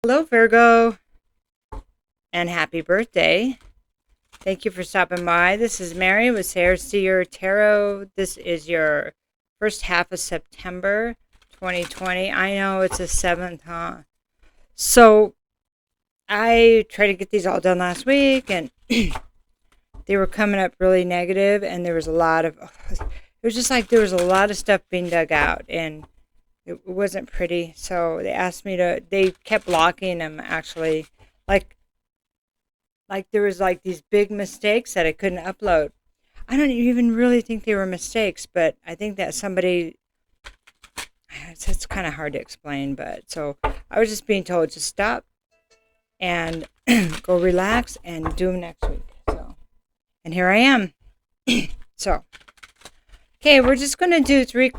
Hello, Virgo, and happy birthday. Thank you for stopping by. This is Mary with Sayre Tarot. This is your first half of September 2020. I know it's the 7th, huh? So I tried to get these all done last week, and they were coming up really negative, and there was a lot of, it was just like there was a lot of stuff being dug out, and it wasn't pretty. So they asked me to, they kept blocking them actually. Like there was like these big mistakes that I couldn't upload. I don't even really think they were mistakes, but I think that somebody, it's kind of hard to explain, but so I was just being told to stop and go relax and do them next week. So, and here I am. So, okay, we're just going to do three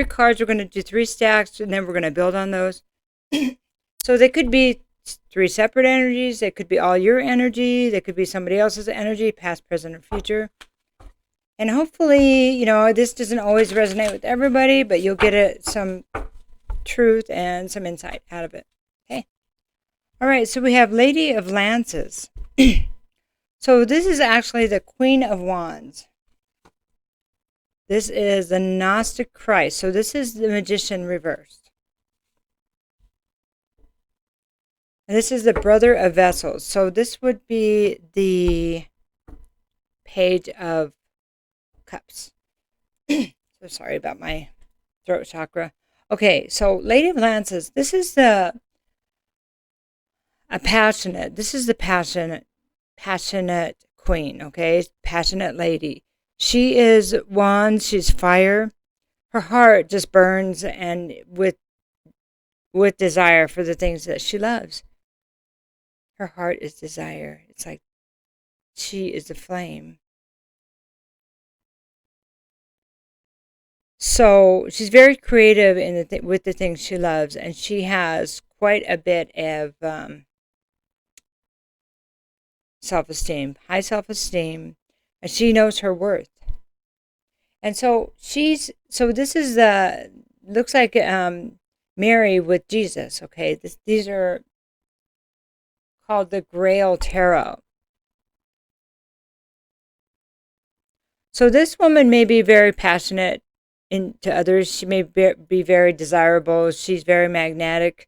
cards. We're going to do 3 stacks, and then we're going to build on those. So they could be 3 separate energies. They could be all your energy. They could be somebody else's energy, past, present, or future. And hopefully, this doesn't always resonate with everybody, but you'll get some truth and some insight out of it. Okay. All right. So we have Lady of Lances. So this is actually the Queen of Wands. This is the Gnostic Christ. So this is the Magician reversed. And this is the Brother of Vessels. So this would be the Page of Cups. So sorry about my throat chakra. Okay, so Lady of Lances. This is the passionate queen. Okay, passionate lady. She is wands. She's fire. Her heart just burns and with desire for the things that she loves. Her heart is desire. It's like she is the flame. So she's very creative with the things she loves, and she has quite a bit of self-esteem, high self-esteem, and she knows her worth. And so this is looks like Mary with Jesus. Okay, these are called the Grail Tarot. So this woman may be very passionate to others. She may be very desirable. She's very magnetic.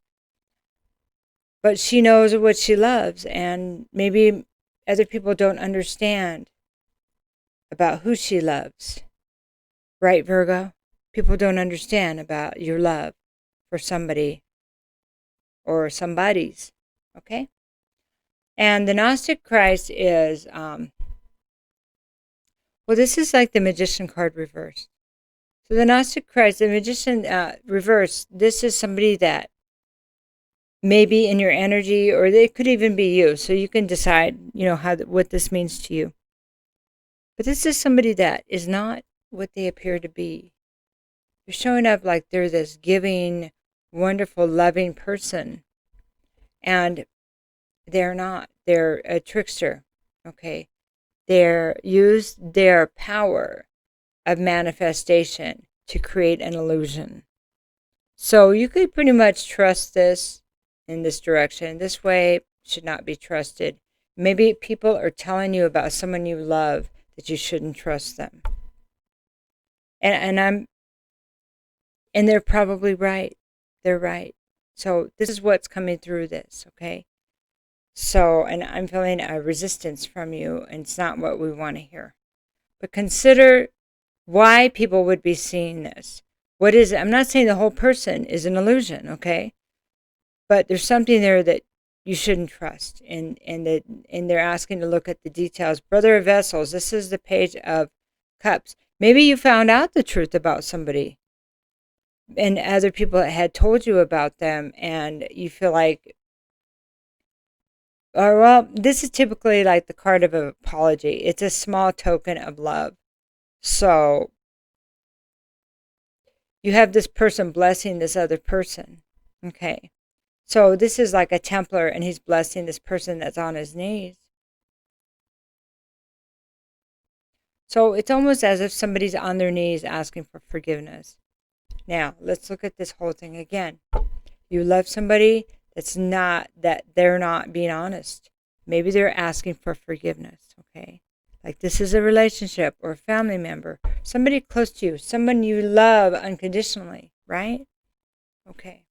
But she knows what she loves, and maybe other people don't understand about who she loves. Right, Virgo? People don't understand about your love for somebody or somebody's. Okay? And the Gnostic Christ is, this is like the Magician card reversed. So the Gnostic Christ, the Magician reversed, this is somebody that may be in your energy, or it could even be you. So you can decide, what this means to you. But this is somebody that is not what they appear to be. They're showing up like they're this giving, wonderful, loving person. And they're not. They're a trickster. Okay? They're used their power of manifestation to create an illusion. So you could pretty much trust this in this direction. This way should not be trusted. Maybe people are telling you about someone you love that you shouldn't trust them. And they're probably right. They're right. So this is what's coming through this, okay? So, and I'm feeling a resistance from you, and it's not what we want to hear. But consider why people would be seeing this. What is it? I'm not saying the whole person is an illusion, okay? But there's something there that you shouldn't trust. And they're asking to look at the details. Brother of Vessels, this is the Page of Cups. Maybe you found out the truth about somebody, and other people had told you about them, and you feel like, this is typically like the card of an apology. It's a small token of love. So you have this person blessing this other person. Okay. So this is like a Templar, and he's blessing this person that's on his knees. So it's almost as if somebody's on their knees asking for forgiveness. Now, let's look at this whole thing again. You love somebody, It's not that they're not being honest. Maybe they're asking for forgiveness, okay? Like this is a relationship or a family member, somebody close to you, someone you love unconditionally, right? Okay.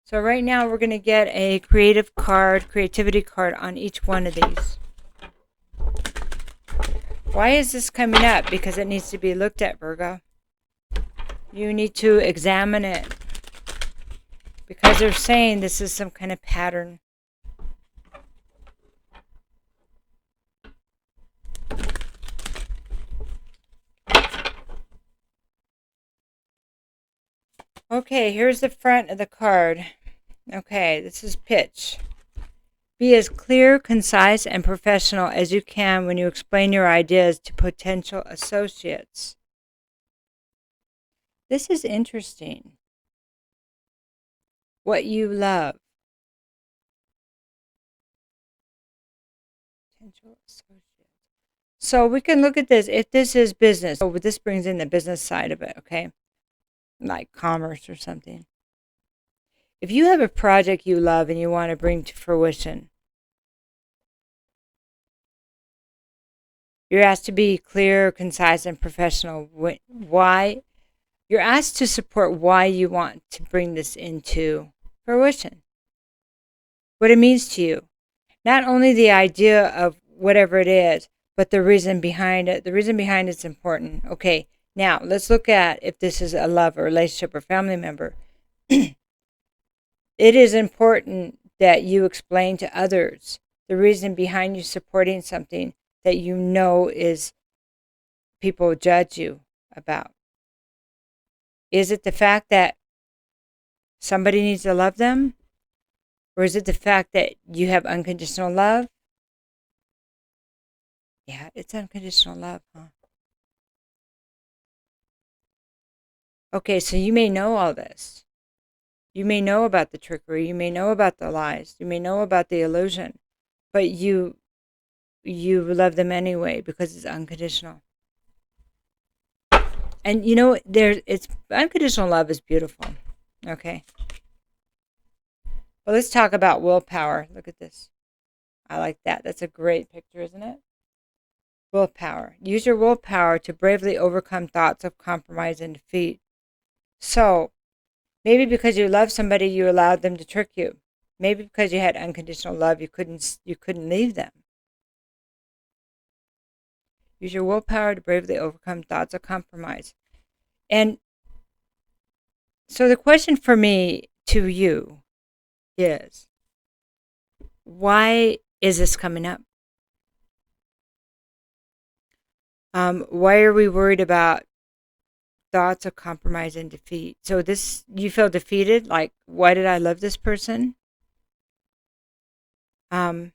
So right now we're going to get a creativity card on each one of these. Why is this coming up? Because it needs to be looked at, Virgo. You need to examine it. Because they're saying this is some kind of pattern. Okay, here's the front of the card. Okay, this is pitch. Be as clear, concise, and professional as you can when you explain your ideas to potential associates. This is interesting. What you love. Potential associates. So we can look at this. If this is business, so this brings in the business side of it, okay? Like commerce or something. If you have a project you love and you want to bring to fruition, you're asked to be clear, concise, and professional. Why? You're asked to support why you want to bring this into fruition. What it means to you. Not only the idea of whatever it is, but the reason behind it. The reason behind it's important. Okay, now let's look at if this is a love or relationship or family member. It is important that you explain to others the reason behind you supporting something that you know is people judge you about. Is it the fact that somebody needs to love them? Or is it the fact that you have unconditional love? Yeah, it's unconditional love, huh? Okay, so you may know all this. You may know about the trickery. You may know about the lies. You may know about the illusion. But you love them anyway because it's unconditional. And you know, it's unconditional love is beautiful. Okay. Well, let's talk about willpower. Look at this. I like that. That's a great picture, isn't it? Willpower. Use your willpower to bravely overcome thoughts of compromise and defeat. So, maybe because you love somebody, you allowed them to trick you. Maybe because you had unconditional love, you couldn't leave them. Use your willpower to bravely overcome thoughts of compromise. And so the question for me to you is, why is this coming up? Why are we worried about thoughts of compromise and defeat? So you feel defeated? Like, why did I love this person? Those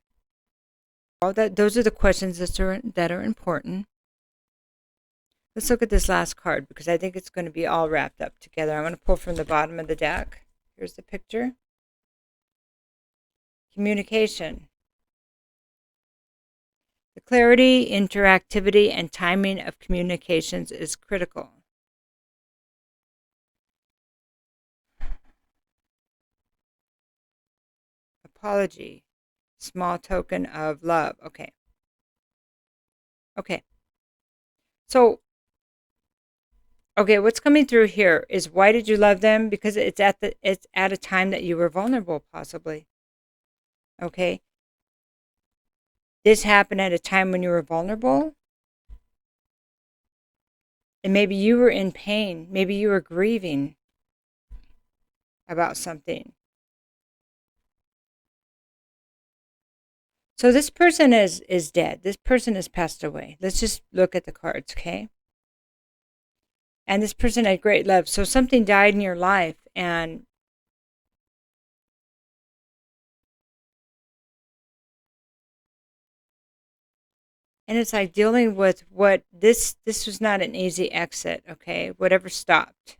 are the questions that are important. Let's look at this last card because I think it's going to be all wrapped up together. I'm going to pull from the bottom of the deck. Here's the picture. Communication. The clarity, interactivity, and timing of communications is critical. Apology. Small token of love. Okay. So, what's coming through here is why did you love them? Because it's at a time that you were vulnerable, possibly. Okay. This happened at a time when you were vulnerable. And maybe you were in pain. Maybe you were grieving about something. So this person is dead. This person has passed away. Let's just look at the cards, okay? And this person had great love. So something died in your life, and it's like dealing with what this was not an easy exit, okay? Whatever stopped.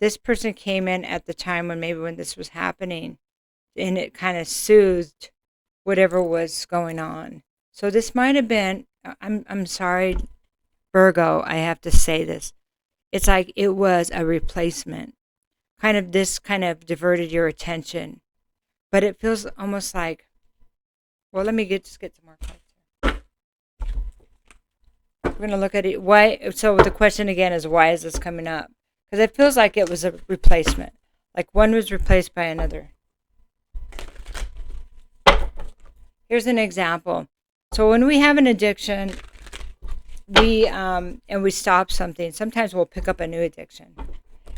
This person came in at the time when this was happening, and it kind of soothed whatever was going on. So this might have been, I'm sorry, Virgo, I have to say this. It's like it was a replacement. this kind of diverted your attention. But it feels almost like, well, let me just get some more cards. We're going to look at it. Why? So the question again is, why is this coming up? Because it feels like it was a replacement. Like one was replaced by another. Here's an example. So when we have an addiction, and we stop something, sometimes we'll pick up a new addiction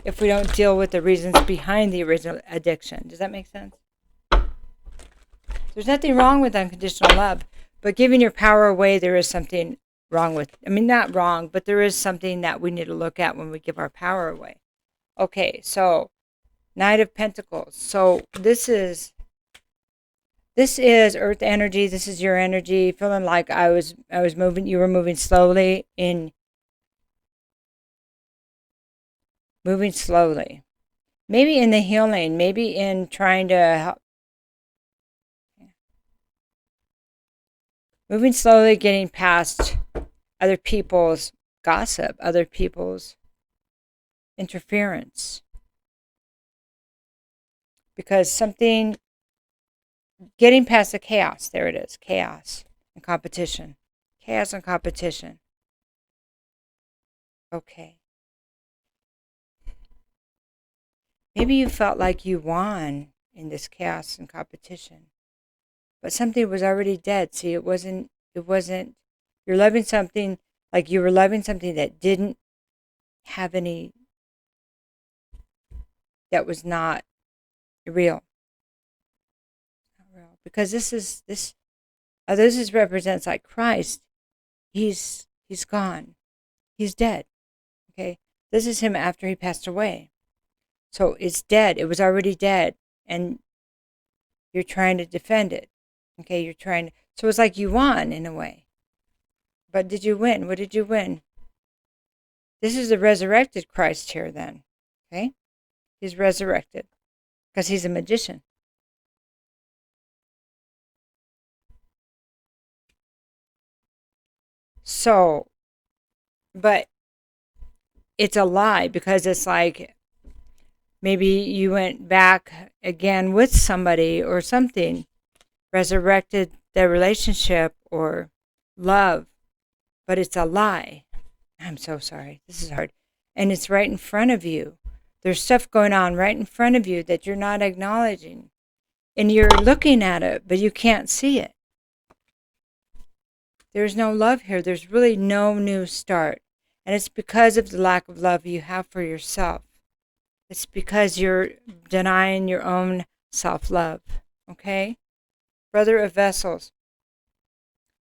if we don't deal with the reasons behind the original addiction. Does that make sense? There's nothing wrong with unconditional love, but giving your power away, there is something wrong with. I mean, not wrong, but there is something that we need to look at when we give our power away. Okay, so Knight of Pentacles. So this is earth energy. This is your energy, feeling like I was moving, you were moving slowly. Maybe in the healing, maybe in trying to help. Moving slowly, getting past other people's gossip, other people's interference. Because something, getting past the chaos, there it is, chaos and competition. Chaos and competition. Okay. Maybe you felt like you won in this chaos and competition, but something was already dead. See, it wasn't, you're loving something, like you were loving something that didn't have any, that was not real. Not real. Because this represents like Christ. He's gone. He's dead. Okay. This is him after he passed away. So it's dead. It was already dead. And you're trying to defend it. Okay. So it's like you won in a way. But did you win? What did you win? This is the resurrected Christ here then. Okay. He's resurrected because he's a magician. So, but it's a lie, because it's like maybe you went back again with somebody or something, resurrected their relationship or love, but it's a lie. I'm so sorry. This is hard. And it's right in front of you. There's stuff going on right in front of you that you're not acknowledging. And you're looking at it, but you can't see it. There's no love here. There's really no new start. And it's because of the lack of love you have for yourself. It's because you're denying your own self-love. Okay? Brother of Vessels.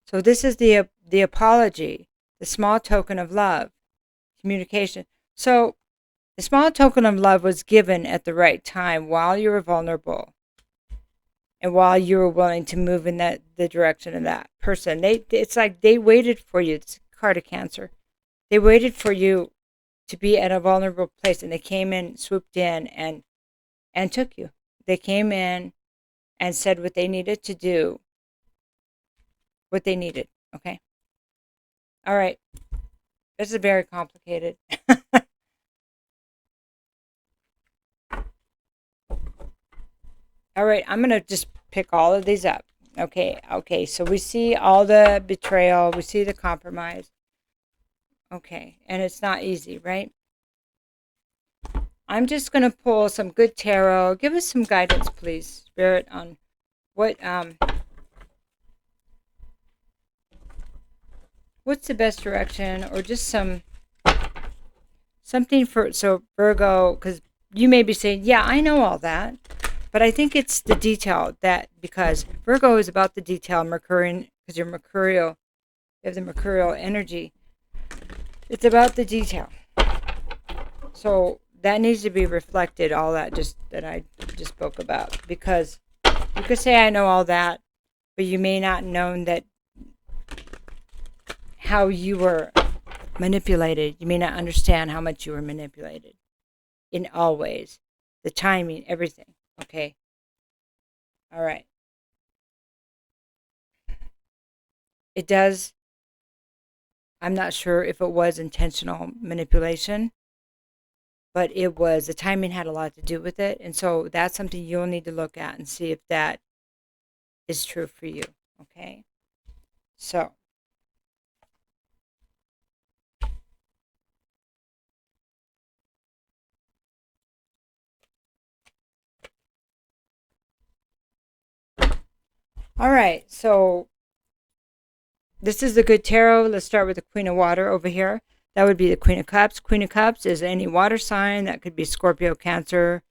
So this is the apology, the small token of love, communication. So the small token of love was given at the right time while you were vulnerable and while you were willing to move in the direction of that person. It's like they waited for you. It's a card of Cancer. They waited for you to be at a vulnerable place, and they came in, swooped in, and took you. They came in and said what they needed to do, what they needed. Okay? All right. This is very complicated. All right, I'm going to just pick all of these up. Okay, so we see all the betrayal. We see the compromise. Okay, and it's not easy, right? I'm just going to pull some good tarot. Give us some guidance, please, Spirit, on what's the best direction, or just something for, so Virgo, because you may be saying, yeah, I know all that. But I think it's the detail, that because Virgo is about the detail, Mercurian, because you're mercurial, you have the mercurial energy. It's about the detail. So that needs to be reflected, all that I just spoke about. Because you could say I know all that, but you may not know that how you were manipulated. You may not understand how much you were manipulated in all ways. The timing, everything. Okay. All right. It does. I'm not sure if it was intentional manipulation, but the timing had a lot to do with it. And so that's something you'll need to look at and see if that is true for you. Okay. So, all right. So this is the good tarot. Let's start with the Queen of Water over here. That would be the Queen of Cups. Queen of Cups is any water sign. That could be Scorpio, Cancer,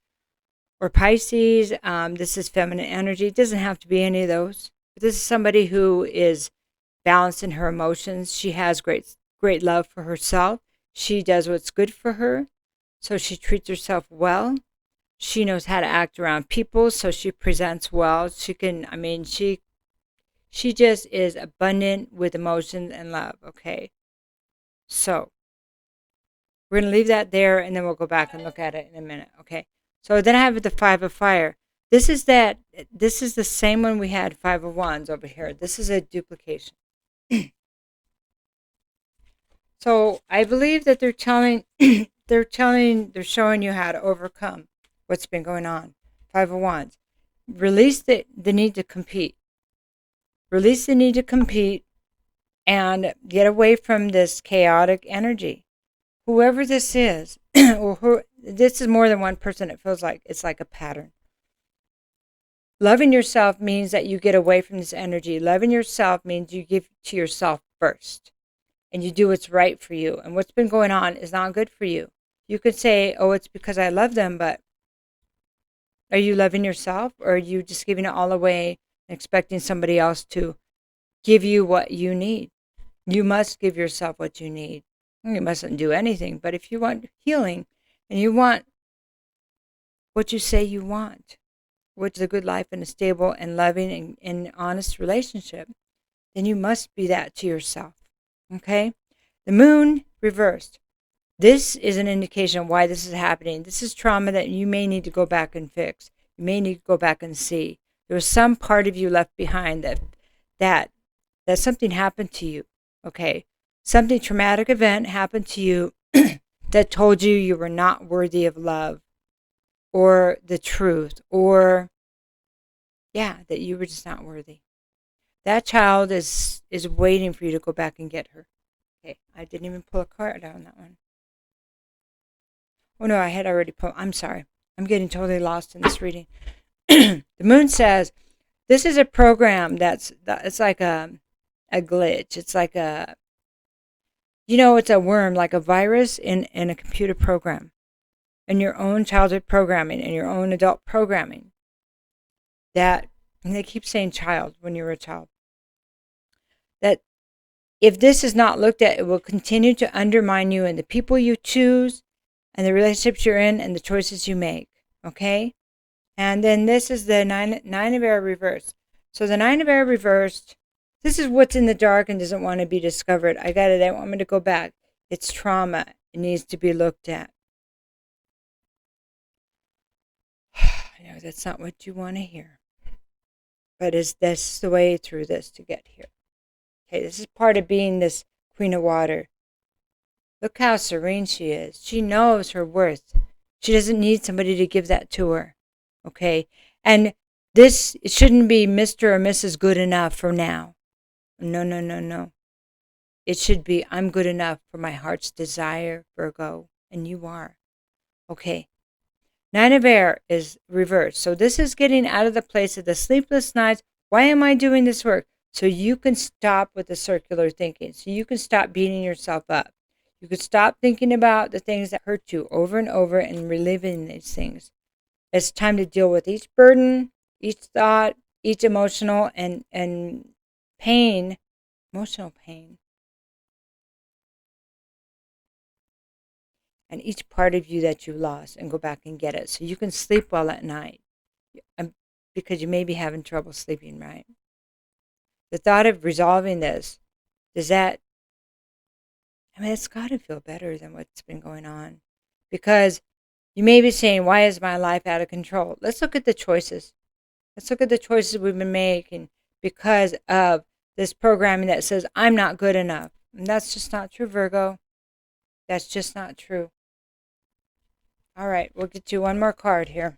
or Pisces. This is feminine energy. It doesn't have to be any of those. But this is somebody who is balanced in her emotions. She has great love for herself. She does what's good for her. So she treats herself well. She knows how to act around people, so she presents well. She just is abundant with emotions and love, okay? So we're going to leave that there, and then we'll go back and look at it in a minute, okay? So then I have the Five of Fire. This is the same one we had, Five of Wands over here. This is a duplication. So I believe that they're showing you how to overcome what's been going on. Five of Wands. Release the need to compete. Release the need to compete and get away from this chaotic energy. Whoever this is, this is more than one person, it feels like it's like a pattern. Loving yourself means that you get away from this energy. Loving yourself means you give to yourself first and you do what's right for you. And what's been going on is not good for you. You could say, oh, it's because I love them, but are you loving yourself, or are you just giving it all away and expecting somebody else to give you what you need? You must give yourself what you need. You mustn't do anything, but if you want healing and you want what you say you want, which is a good life and a stable and loving and honest relationship, then you must be that to yourself. Okay? The Moon reversed. This is an indication of why this is happening. This is trauma that you may need to go back and fix. You may need to go back and see. There was some part of you left behind that something happened to you. Okay? Something traumatic event happened to you that told you were not worthy of love or the truth, or that you were just not worthy. That child is waiting for you to go back and get her. Okay, I didn't even pull a card on that one. Oh no, I had already pulled. I'm sorry. I'm getting totally lost in this reading. The Moon says this is a program it's like a glitch. It's like it's a worm, like a virus in a computer program, in your own childhood programming, in your own adult programming. And they keep saying child when you're a child. That if this is not looked at, it will continue to undermine you and the people you choose and the relationships you're in and the choices you make. Okay? And then this is the nine of air reversed. So the Nine of Air reversed, this is what's in the dark and doesn't want to be discovered. They want me to go back. It's trauma. It needs to be looked at. I know that's not what you want to hear. But is this the way through this to get here? Okay, this is part of being this Queen of Water. Look how serene she is. She knows her worth. She doesn't need somebody to give that to her. Okay? And it shouldn't be Mr. or Mrs. Good Enough for now. No. It should be, I'm good enough for my heart's desire, Virgo. And you are. Okay. Nine of Air is reversed. So this is getting out of the place of the sleepless nights. Why am I doing this work? So you can stop with the circular thinking. So you can stop beating yourself up. You could stop thinking about the things that hurt you over and over and reliving these things. It's time to deal with each burden, each thought, each emotional and pain, emotional pain. And each part of you that you lost, and go back and get it. So you can sleep well at night. Because you may be having trouble sleeping, right? The thought of resolving this, it's got to feel better than what's been going on. Because you may be saying, why is my life out of control? Let's look at the choices. Let's look at the choices we've been making because of this programming that says, I'm not good enough. And that's just not true, Virgo. That's just not true. All right, we'll get you one more card here.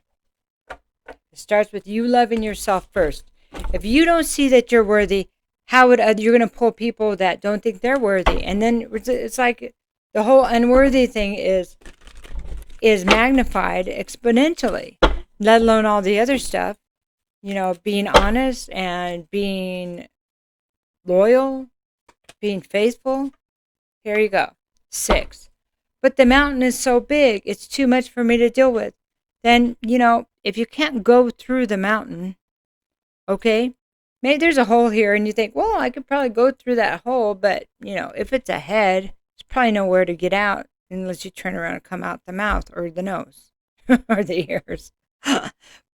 It starts with you loving yourself first. If you don't see that you're worthy, how would you're going to pull people that don't think they're worthy? And then it's like the whole unworthy thing is magnified exponentially, let alone all the other stuff. You know, being honest and being loyal, being faithful. Here you go. 6. But the mountain is so big, it's too much for me to deal with. Then, you know, if you can't go through the mountain, okay, maybe there's a hole here and you think, well, I could probably go through that hole, but, you know, if it's ahead, there's probably nowhere to get out unless you turn around and come out the mouth or the nose or the ears.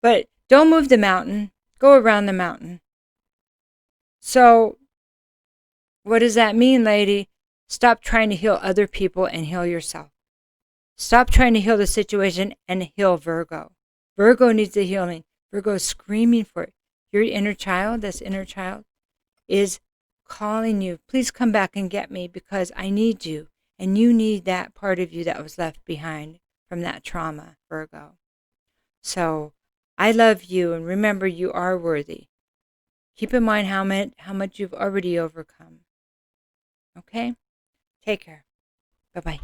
But don't move the mountain. Go around the mountain. So what does that mean, lady? Stop trying to heal other people and heal yourself. Stop trying to heal the situation and heal Virgo. Virgo needs the healing. Virgo is screaming for it. Your inner child, this inner child, is calling you. Please come back and get me because I need you. And you need that part of you that was left behind from that trauma, Virgo. So I love you, and remember you are worthy. Keep in mind how much you've already overcome. Okay? Take care. Bye-bye.